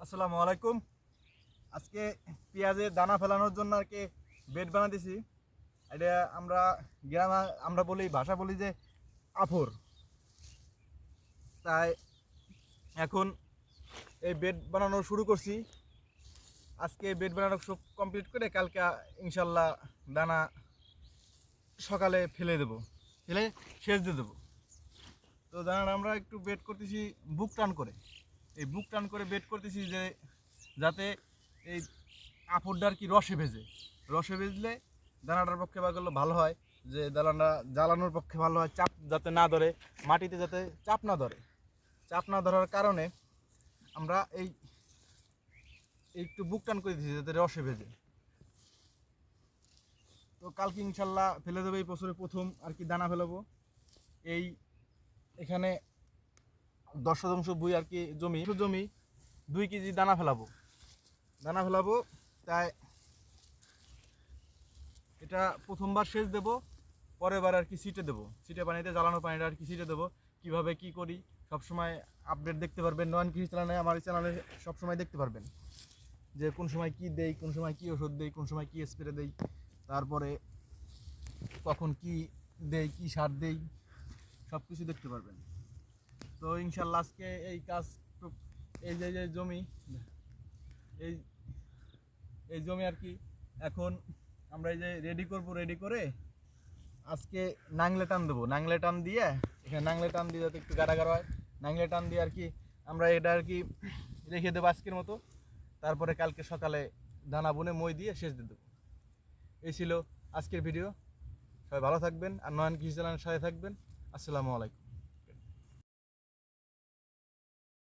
আসসালামু আলাইকুম। আজকে পেঁয়াজের দানা ফেলানোর জন্য আর কি বেড বানাতেছি। এটা আমরা গ্রামে আমরা বলি, ভাষা বলি যে আফর। তাই এখন এই বেড বানানো শুরু করছি। আজকে বেড বানানো সব কমপ্লিট করে কালকে ইনশাল্লাহ দানা সকালে ফেলে দেবো, ফেলে সেচ দিয়ে দেবো। তো দানাটা আমরা একটু বেড করতেছি বুক টান করে। এই বুক টান করে বেড করতেছি যে যাতে এই কাপড়টা আর কি রসে ভেজলে দানাটার পক্ষে ভালো হয়, যে দানাটা জ্বালানোর পক্ষে ভালো হয়, চাপ যাতে না ধরে, মাটিতে যাতে চাপ না ধরে। চাপ না ধরার কারণে আমরা এই একটু বুক টান করে দিচ্ছি যাতে রসে ভেজে। তো কালকে ইনশাল্লাহ ফেলে দেবো, এই বছরে প্রথম আর কি দানা ফেলাবো। এই এখানে 10 শতাংশ বই আর কি জমি 2 কেজি দানা ফেলাবো। তাই এটা প্রথমবার সেচ দেবো, পরের বার আর কি সিটে দেবো, সিটে পানিতে জ্বালানো পানিটা আর কি সিটে দেবো। কীভাবে কি করি সবসময় আপডেট দেখতে পারবেন নয়ন কৃষি চ্যানেলে, আমার এই চ্যানেলে সবসময় দেখতে পারবেন যে কোন সময় কি দেই, কোন সময় কি ওষুধ দেই, কোন সময় কি স্প্রে দেই, তারপরে কখন কি দেই, কি সার দেই, সব কিছু দেখতে পারবেন। তো ইনশাল্লাহ আজকে এই কাজ, এই যে জমি, এই এই জমি আর কি এখন আমরা এই যে রেডি করে আজকে নাংলে টান দেবো। নাংলে টান দিয়ে যাতে একটু গাড়া হয়, নাংলে টান দিয়ে আর কি আমরা এটা আর কি রেখে দেবো আজকের মতো। তারপরে কালকে সকালে দানা বুনে মই দিয়ে সেচ দিয়ে দেবো। এই ছিল আজকের ভিডিও। সবাই ভালো থাকবেন আর নয়ন কৃষি চ্যানেলের সাথে থাকবেন। আসসালামু আলাইকুম।